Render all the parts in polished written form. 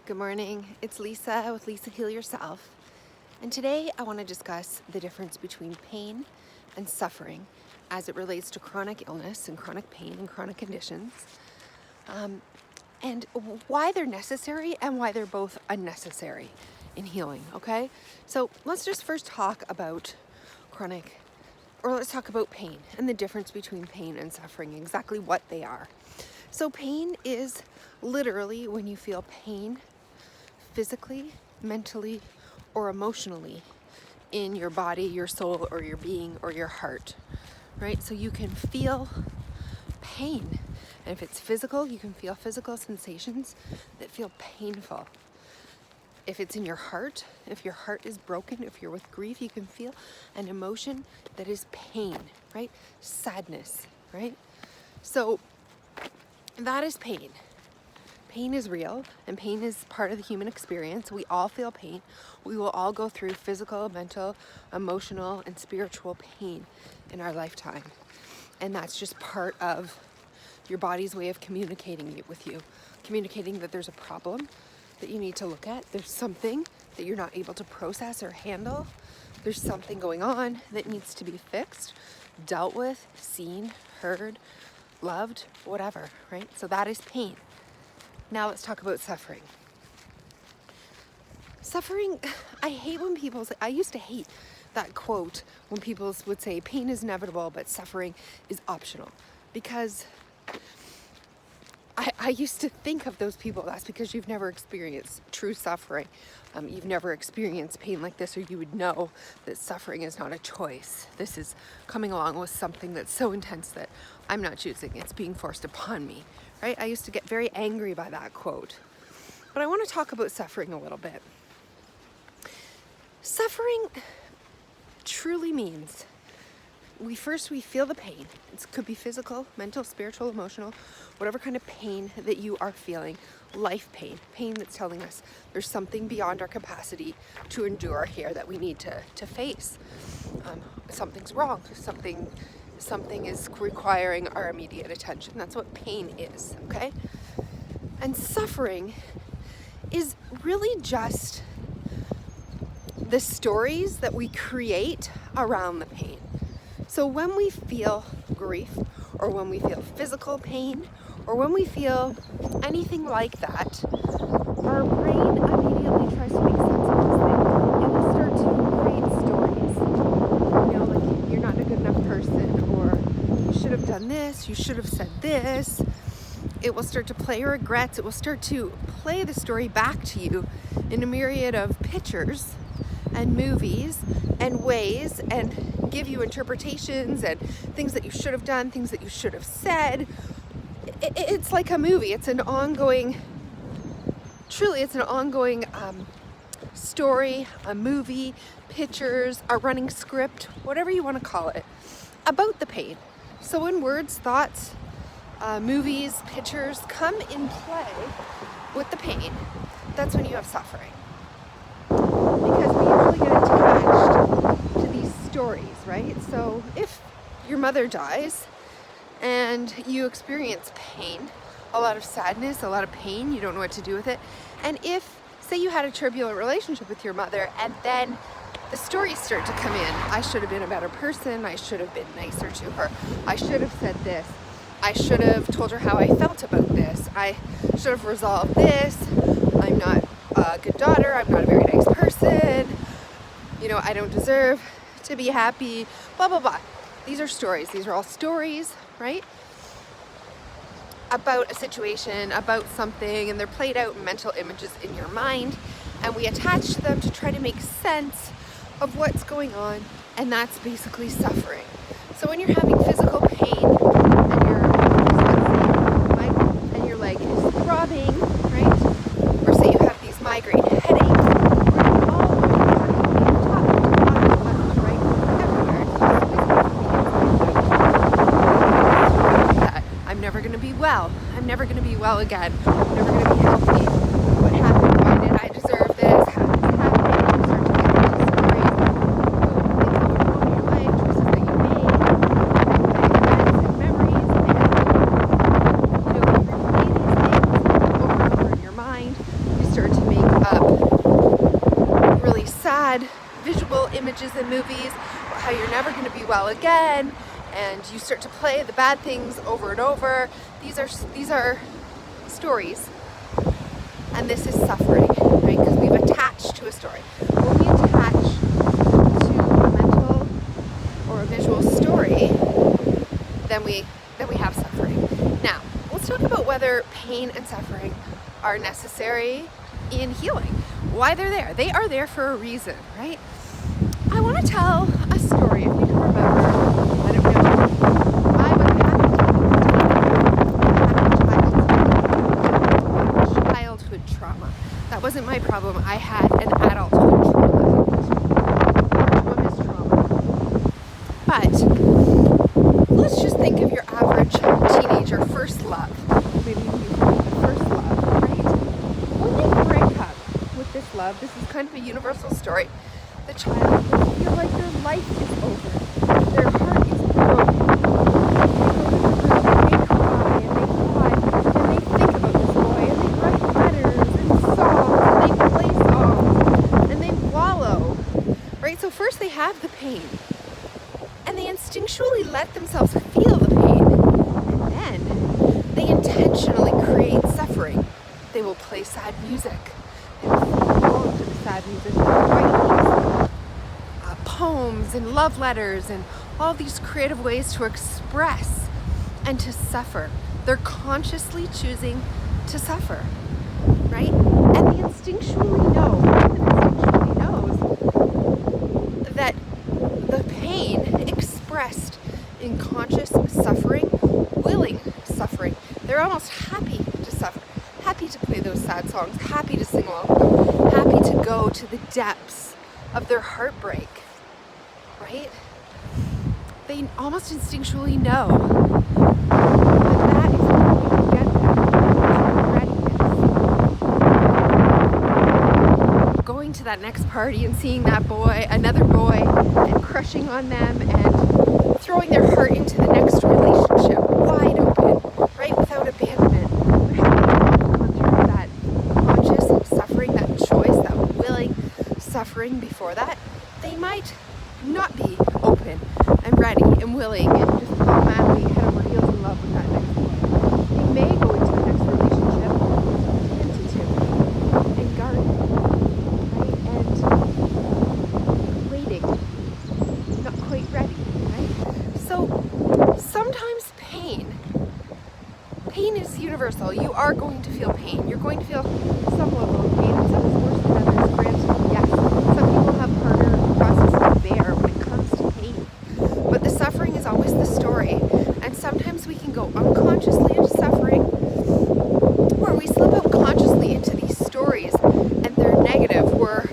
Good morning, it's Lisa with Lisa Heal Yourself, and today I want to discuss the difference between pain and suffering as it relates to chronic illness and chronic pain and chronic conditions, and why they're necessary and why they're both unnecessary in healing, okay? So let's just first talk about let's talk about pain and the difference between pain and suffering, exactly what they are. So pain is literally when you feel pain physically, mentally, or emotionally in your body, your soul, or your being, or your heart, right? So you can feel pain. And if it's physical, you can feel physical sensations that feel painful. If it's in your heart, if your heart is broken, if you're with grief, you can feel an emotion that is pain, right? Sadness, right? So that is pain. Pain is real, and pain is part of the human experience. We all feel pain. We will all go through physical, mental, emotional, and spiritual pain in our lifetime. And that's just part of your body's way of communicating with you, communicating that there's a problem that you need to look at. There's something that you're not able to process or handle. There's something going on that needs to be fixed, dealt with, seen, heard, loved, whatever, right? So that is pain. Now let's talk about suffering. Suffering, I hate when people say, I used to hate that quote when people would say pain is inevitable, but suffering is optional. Because I used to think of those people, that's because you've never experienced true suffering. You've never experienced pain like this, or you would know that suffering is not a choice. This is coming along with something that's so intense that I'm not choosing. It's being forced upon me, right? I used to get very angry by that quote. But I want to talk about suffering a little bit. Suffering truly means we feel the pain. It could be physical, mental, spiritual, emotional, whatever kind of pain that you are feeling. Life pain that's telling us there's something beyond our capacity to endure here that we need to face. Something's wrong. Something is requiring our immediate attention. That's what pain is, okay? And suffering is really just the stories that we create around the pain. So when we feel grief, or when we feel physical pain, or when we feel anything like that, our brain immediately tries to make sense of this thing. It will start to create stories. You know, like, you're not a good enough person, or you should have done this, you should have said this. It will start to play regrets. It will start to play the story back to you in a myriad of pictures and movies and ways, and give you interpretations and things that you should have done, things that you should have said. It's like a movie. It's an ongoing story, a movie, pictures, a running script, whatever you want to call it, about the pain. So when words, thoughts, movies, pictures come in play with the pain, that's when you have suffering. Because we usually get attached to these stories, right? So if your mother dies and you experience pain, a lot of sadness, a lot of pain, you don't know what to do with it, and if, say you had a turbulent relationship with your mother, and then the stories start to come in, I should have been a better person, I should have been nicer to her, I should have said this, I should have told her how I felt about this, I should have resolved this, I'm not a good daughter, I'm not a very nice person, I don't deserve to be happy, blah, blah, blah. These are stories. These are all stories, right? About a situation, about something, and they're played out in mental images in your mind, and we attach to them to try to make sense of what's going on, and that's basically suffering. So when you're having physical pain, and your leg is throbbing, right? Or say you have these migraine headaches, I'm never going to be well again. I'm never going to be healthy. What happened? Why did I deserve this? How did this happen? You start to get into stories about things that you know in your life, choices that you made, events and memories, and you replay these things over and over in your mind. You start to images in movies, how you're never going to be well again, and you start to play the bad things over and over. These are stories, and this is suffering, right? Because we've attached to a story. When we attach to a mental or a visual story, then we have suffering. Now, let's talk about whether pain and suffering are necessary in healing. Why they're there. They are there for a reason, right? I want to tell a story, if you can remember. I don't know. I was having childhood trauma. That wasn't my problem. I had an adulthood trauma. Women's trauma. But let's just think of your average teenager first love. Maybe you call it the first love, right? When they break up with this love, this is kind of a universal story. The child will feel like their life is over. Their heart is broken. They cry and they think about this boy, and they write letters and songs, and they play songs, and they wallow. Right? So first they have the pain, and they instinctually let themselves feel the pain, and then they intentionally create suffering. They will play sad music. They will fall into the sad music. Poems and love letters and all these creative ways to express and to suffer. They're consciously choosing to suffer, right? And they instinctually knows that the pain expressed in conscious suffering, willing suffering. They're almost happy to suffer, happy to play those sad songs, happy to sing along with them, happy to go to the depths of their heartbreak. Right? They almost instinctually know that is going to get them readiness. Going to that next party and seeing that boy, another boy, and crushing on them and throwing their heart into the next relationship wide open, right? Without abandonment. Gone through that conscious suffering, that choice, that willing suffering before that, they might not be open and ready and willing and just automatically head over heels in love with that next boy. They may go into the next relationship tentative and guarded, right? And waiting, not quite ready, right? So sometimes pain is universal. You are going to feel pain. You're going to feel some level of pain. Some is worse than others, granted, yes. Some people have harder processes to bear when it comes to pain. But the suffering is always the story. And sometimes we can go unconsciously into suffering, or we slip unconsciously into these stories and they're negative. We're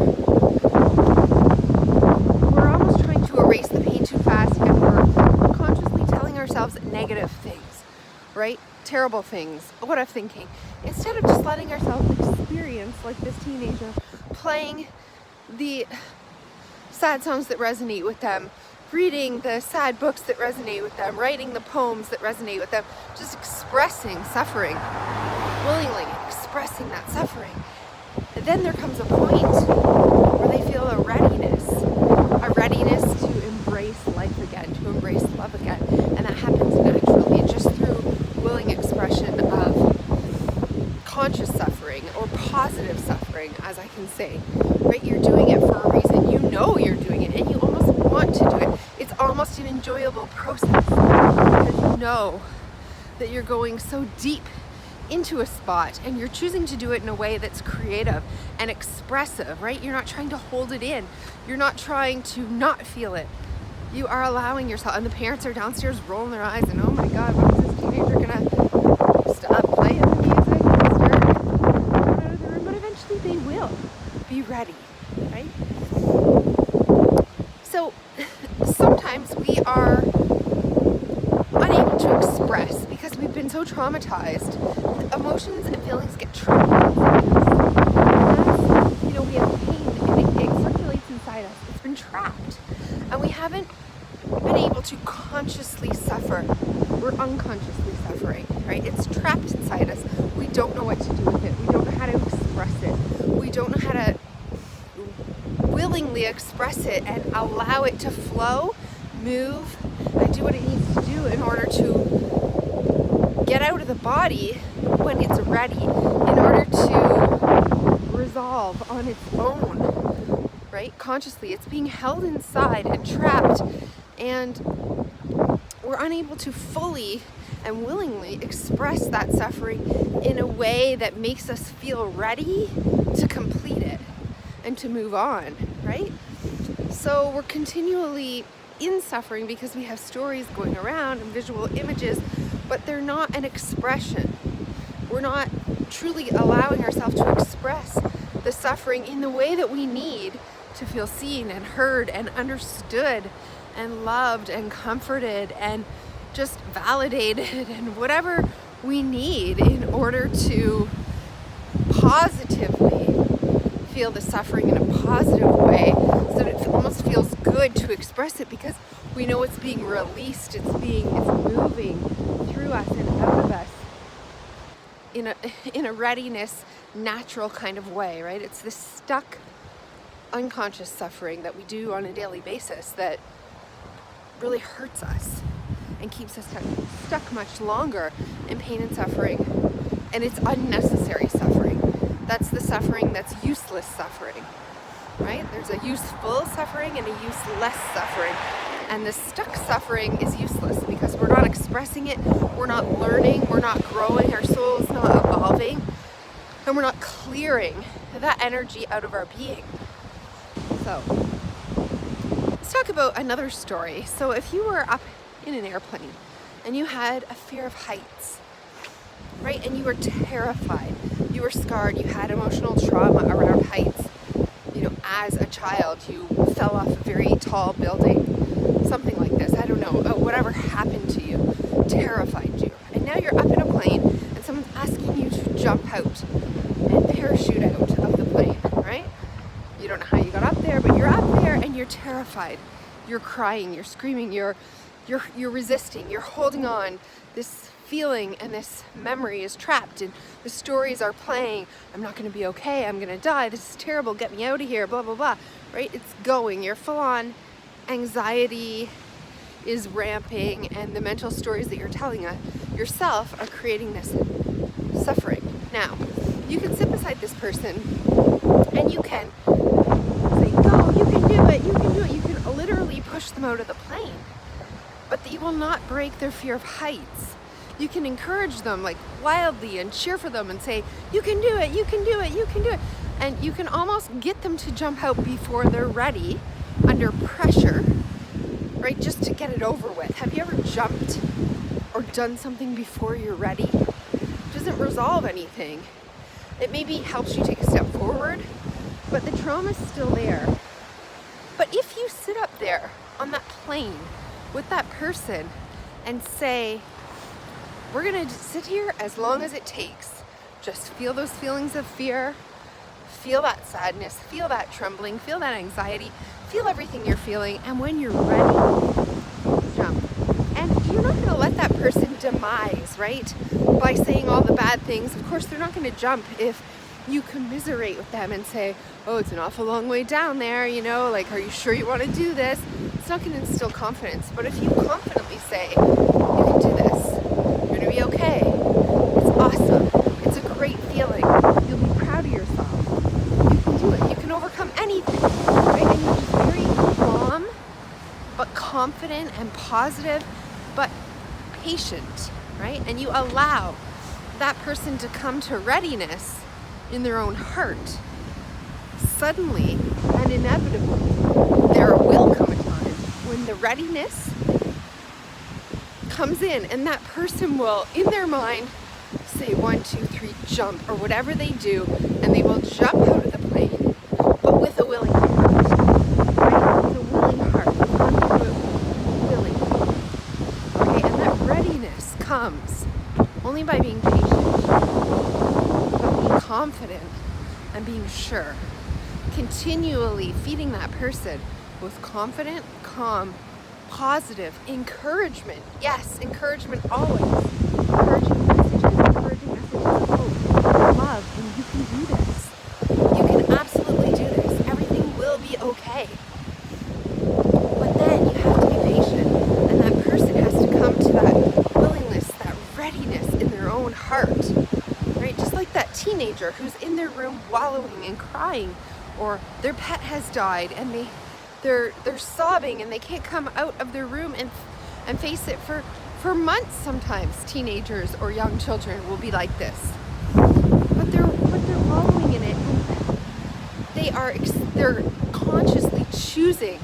almost trying to erase the pain too fast, and we're unconsciously telling ourselves negative things, right? Terrible things, what I'm thinking, instead of just letting ourselves experience, like this teenager, playing the sad songs that resonate with them, reading the sad books that resonate with them, writing the poems that resonate with them, just expressing suffering, willingly expressing that suffering. And then there comes a point where they feel a readiness to embrace life again, to embrace love again, and that happens naturally just through willing expression of conscious suffering or positive suffering, as I can say, right? You're doing it for a reason. You know you're doing it, and you almost want to do it. It's almost an enjoyable process because you know that you're going so deep into a spot and you're choosing to do it in a way that's creative and expressive, right? You're not trying to hold it in. You're not trying to not feel it. You are allowing yourself, and the parents are downstairs rolling their eyes and, oh my God, when is this teenager gonna stop playing the music and start going out of the room? But eventually they will be ready, right? So sometimes we are unable to express because we've been so traumatized. Emotions and feelings get trapped inside us. We have pain and it circulates inside us. It's been trapped. And we haven't been able to consciously suffer. We're unconsciously suffering, right? It's trapped inside us. We don't know what to do with it. We don't know how to express it. We don't know how to willingly willingly express it and allow it to flow, move, and do what it needs to do in order to get out of the body when it's ready, in order to resolve on its own, right? Consciously, it's being held inside and trapped, and we're unable to fully and willingly express that suffering in a way that makes us feel ready to complete it and to move on, right? So we're continually in suffering because we have stories going around and visual images, but they're not an expression. We're not truly allowing ourselves to express the suffering in the way that we need to feel seen and heard and understood and loved and comforted and just validated and whatever we need in order to positively feel the suffering in a positive way, so that it almost feels good to express it because we know it's being released, it's moving through us and out of us in a readiness, natural kind of way, right? It's this stuck unconscious suffering that we do on a daily basis that really hurts us and keeps us stuck much longer in pain and suffering, and it's unnecessary suffering. That's the suffering that's useless suffering, right? There's a useful suffering and a useless suffering, and the stuck suffering is useless because we're not expressing it, we're not learning, we're not growing, our soul is not evolving, and we're not clearing that energy out of our being. So let's talk about another story. So if you were up in an airplane and you had a fear of heights, right, and you were terrified, you were scarred, you had emotional trauma around heights, as a child you fell off a very tall building, something like this, I don't know, whatever happened to you terrified you, and now you're up in a plane and someone's asking you to jump out and parachute out of the plane, right? You don't know how you got up there, but you're up there and you're terrified, you're crying, you're screaming, you're resisting, you're holding on. This feeling and this memory is trapped and the stories are playing. I'm not going to be okay, I'm going to die, this is terrible, get me out of here, blah blah blah, right? It's going, you're full on, anxiety is ramping, and the mental stories that you're telling yourself are creating this suffering. Now you can sit beside this person and you can say, go, you can do it, you can do it. You can literally push them out of the plane, but you will not break their fear of heights. You can encourage them like wildly and cheer for them and say, you can do it, you can do it, you can do it. And you can almost get them to jump out before they're ready, under pressure, right? Just to get it over with. Have you ever jumped or done something before you're ready? It doesn't resolve anything. It maybe helps you take a step forward, but the trauma's still there. But if you sit up there on that plane with that person and say, we're gonna sit here as long as it takes, just feel those feelings of fear, feel that sadness, feel that trembling, feel that anxiety, feel everything you're feeling, and when you're ready, jump. And you're not gonna let that person demise, right? By saying all the bad things. Of course, they're not gonna jump if you commiserate with them and say, oh, it's an awful long way down there, like, are you sure you want to do this? It's not going to instill confidence. But if you confidently say, you can do this, you're going to be okay, it's awesome, it's a great feeling, you'll be proud of yourself, you can do it, you can overcome anything, right? And you're just very calm, but confident and positive, but patient, right? And you allow that person to come to readiness in their own heart. Suddenly and inevitably, there will come a time when the readiness comes in, and that person will, in their mind, say 1, 2, 3, jump, or whatever they do, and they will jump out of the plane, but with a willing heart, right? With a willing heart, willing. Okay, and that readiness comes only by being patient, but being confident and being sure. Continually feeding that person with confident, calm, positive encouragement. Yes, encouragement always. Encouraging messages of hope, love, and you can do this. You can absolutely do this. Everything will be okay. teenager who's in their room wallowing and crying, or their pet has died and they're sobbing and they can't come out of their room and face it for months. Sometimes teenagers or young children will be like this, but they're wallowing in it, and they're consciously choosing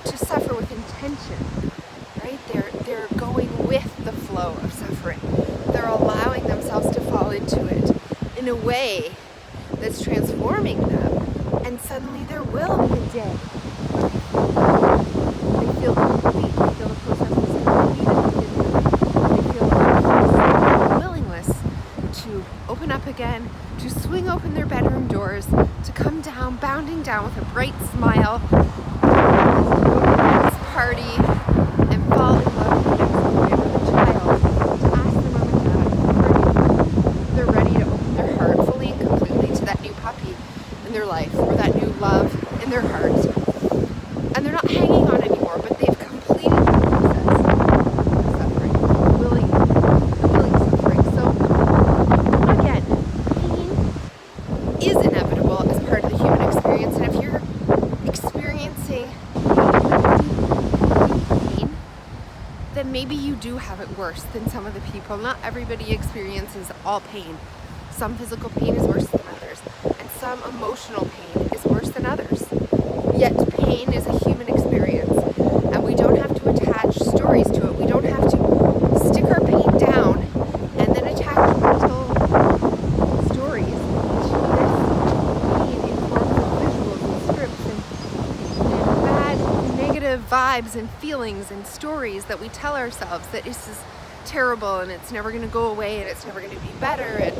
to suffer with intention, right? They're going with the flow of suffering. They're allowing themselves to fall into it in a way that's transforming them, and suddenly there will be a day they feel complete, they feel the process is completed, they feel a willingness to open up again, to swing open their bedroom doors, to come down, bounding down with a bright smile, to go to this party and fall in love with the next boy or the child, to ask their mom and dad, they're ready to open their heart fully and completely to that new puppy in their life, or that new love in their heart. And they're not hanging on anymore, but they've completed the process of suffering, willing suffering. So again, pain is inevitable as part of the human experience, and if you're experiencing pain, then maybe you do have it worse than some of the people. Not everybody experiences all pain. Some physical pain is worse than others, and some emotional pain is worse than others. Yet pain is a human experience, and we don't have to attach stories to it. We don't have to stick our pain down and then attach mental stories to this pain in forms of visuals and scripts and bad negative vibes and feelings and stories that we tell ourselves that this is terrible and it's never going to go away and it's never going to be better and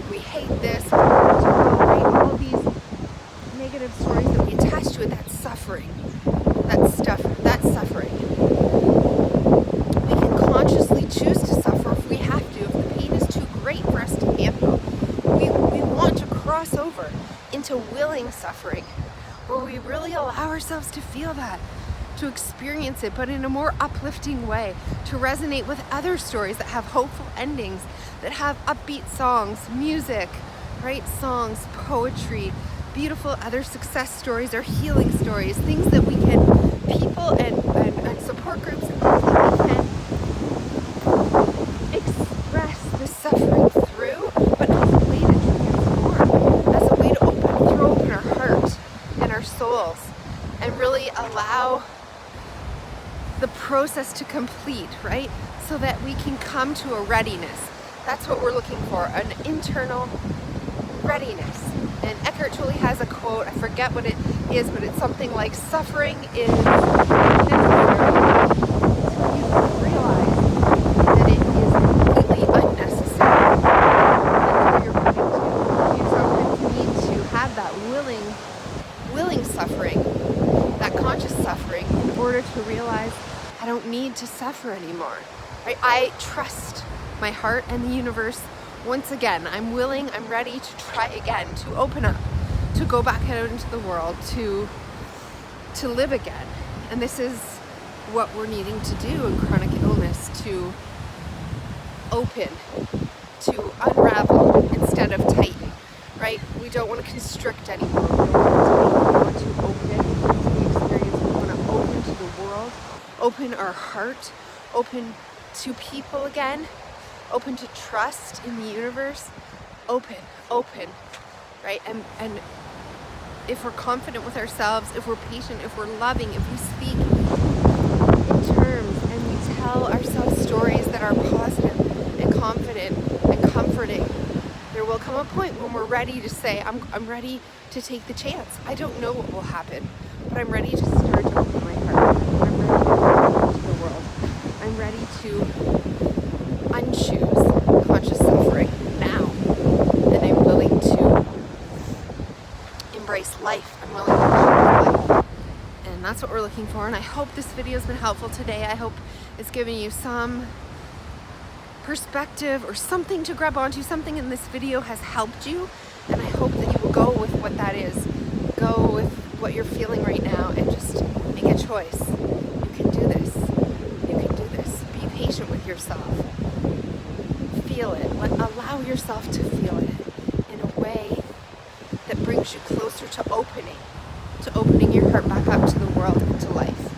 we hate this. Right? All of these negative stories that we attach to it, that's suffering. That's suffering. We can consciously choose to suffer if we have to, if the pain is too great for us to handle. We want to cross over into willing suffering, where we really allow ourselves to feel that, to experience it, but in a more uplifting way, to resonate with other stories that have hopeful endings, that have upbeat songs, music, right? Songs, poetry, beautiful other success stories or healing stories, things that we can, people and support groups and things that we can express the suffering through, but as a way to transform, as a way to throw open our heart and our souls and really allow the process to complete, right? So that we can come to a readiness. That's what we're looking for, an internal readiness. And Eckhart Tolle has a quote, I forget what it is, but it's something like, suffering is necessary until you realize that it is completely unnecessary. That's where you're coming to. You sometimes need to have that willing suffering, that conscious suffering, in order to realize I don't need to suffer anymore. Right? I trust my heart and the universe. Once again, I'm willing, I'm ready to try again, to open up, to go back out into the world, to live again. And this is what we're needing to do in chronic illness, to open, to unravel instead of tighten, right? We don't want to constrict anymore. We don't want to tighten. We want to open into the experience. We want to open to the world, open our heart, open to people again, open to trust in the universe, open, right? And if we're confident with ourselves, if we're patient, if we're loving, if we speak in terms and we tell ourselves stories that are positive and confident and comforting, there will come a point when we're ready to say, I'm ready to take the chance. I don't know what will happen, but I'm ready to start to open my heart. I'm ready to open to the world. I'm ready to unchoose conscious suffering now, and I'm willing to embrace life. I'm willing to embrace life, and that's what we're looking for. And I hope this video has been helpful today. I hope it's given you some perspective or something to grab onto. Something in this video has helped you, and I hope that you will go with what that is. Go with what you're feeling right now and just make a choice. You can do this. You can do this. Be patient with yourself. Feel it. Allow yourself to feel it in a way way that brings you closer to opening your heart back up to the world and to life.